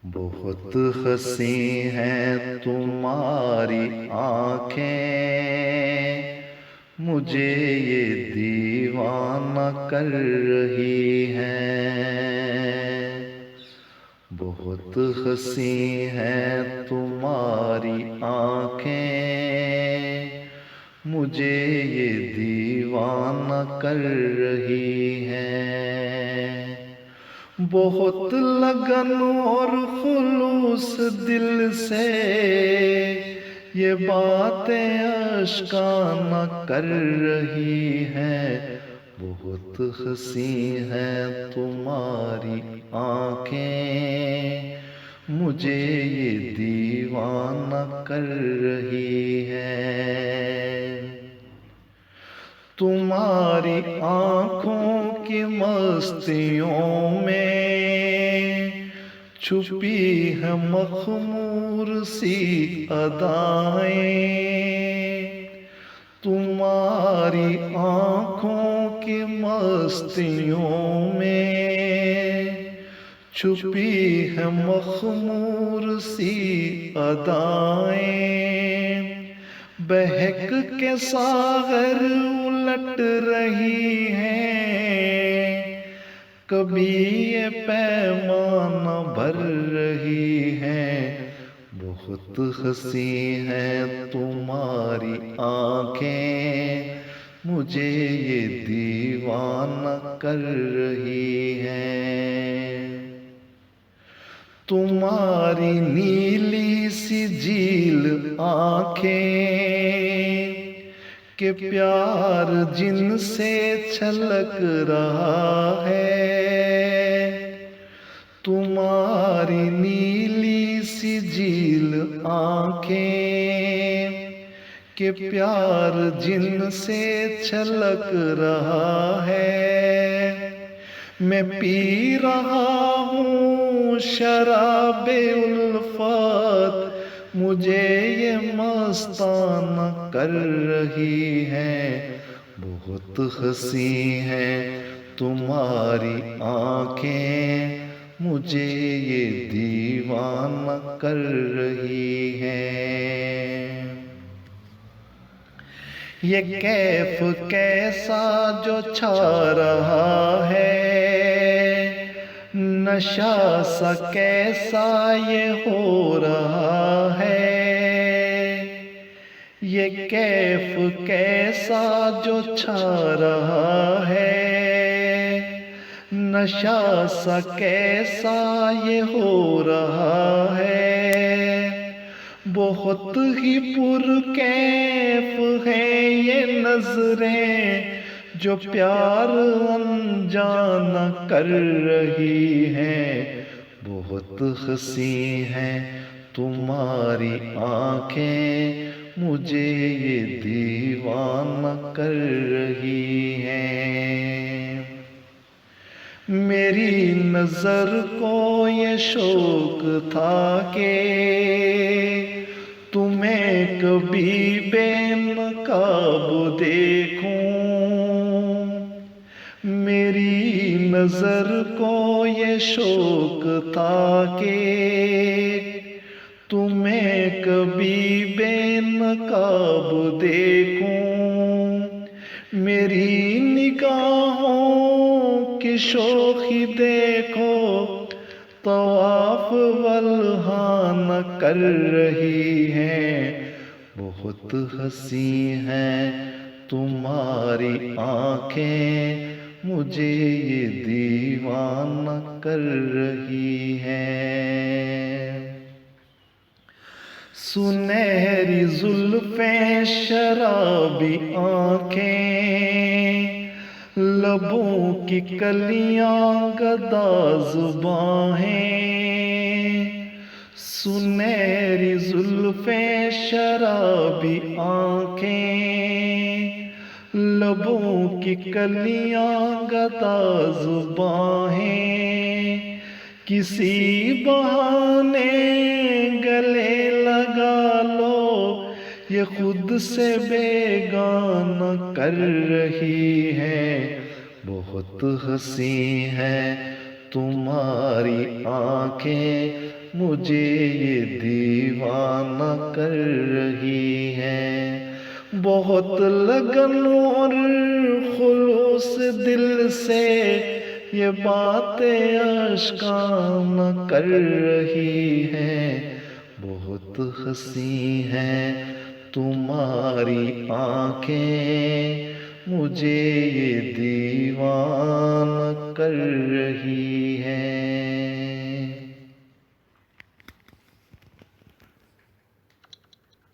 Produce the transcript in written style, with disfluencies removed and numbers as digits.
बहुत हंसी हैं तुम्हारी आंखें, मुझे ये दीवाना कर रही हैं। बहुत हंसी हैं तुम्हारी आंखें, मुझे ये दीवाना कर रही हैं। बहुत लगन और खुलूस दिल से ये बातें आशिकाना कर रही हैं। बहुत हंसी हैं तुम्हारी आंखें, मुझे ये दीवाना कर रही हैं। तुम्हारी आंखों की मस्तियों में छुपी है मखमूर सी अदाएं। तुम्हारी आंखों की मस्तियों में छुपी है मखमूर सी अदाएं। बहक के सागर उलट रही हैं, कभी ये पैमाना भर रही हैं। बहुत हंसी हैं तुम्हारी आंखें, मुझे ये दीवाना कर रही हैं। तुम्हारी नीली सी झील आंखें के प्यार जिनसे छलक रहा है। तुम्हारी नीली सी झील आंखें के प्यार जिनसे छलक रहा है। मैं पी रहा हूँ शराबे उल्फत, मुझे ये मस्ताना कर रही है। बहुत हंसी हैं तुम्हारी आंखें, मुझे ये दीवाना कर रही हैं। ये कैफ कैसा जो छा रहा है, नशा सा कैसा ये हो रहा है। ये कैफ कैसा जो छा रहा है, नशा सा कैसा ये हो रहा है। बहुत ही पुरकैफ है ये नजरें, जो प्यार अनजाना कर रही हैं। बहुत हंसी हैं तुम्हारी आंखें, मुझे ये दीवाना कर रही हैं। मेरी नजर को ये शौक था कि तुम्हें कभी बेनकाब देखूं। मेरी नजर को ये शौक था कि तुम्हें कभी बेनकाब देखूं। मेरी निगाहों की शौखी देखो, तवाफ वल्हाना कर रही हैं। बहुत हंसी हैं तुम्हारी आंखें, मुझे ये दीवाना कर रही हैं। सुनहरी जुल्फें शराबी आंखें, लबों की कलियां गदा जुबां हैं। सुनहरी जुल्फें शराबी आंखें, लबों की कलियां गदा जुबां हैं। किसी बहाने गले लगा लो, ये खुद से बेगाना कर रही हैं। बहुत हंसी हैं तुम्हारी आंखें मुझे ये दीवाना कर रही हैं। बहुत लगन और खुलूस दिल से ये बातें आशिकाना कर रही हैं। बहुत हंसी हैं तुम्हारी आंखें, मुझे ये दीवाना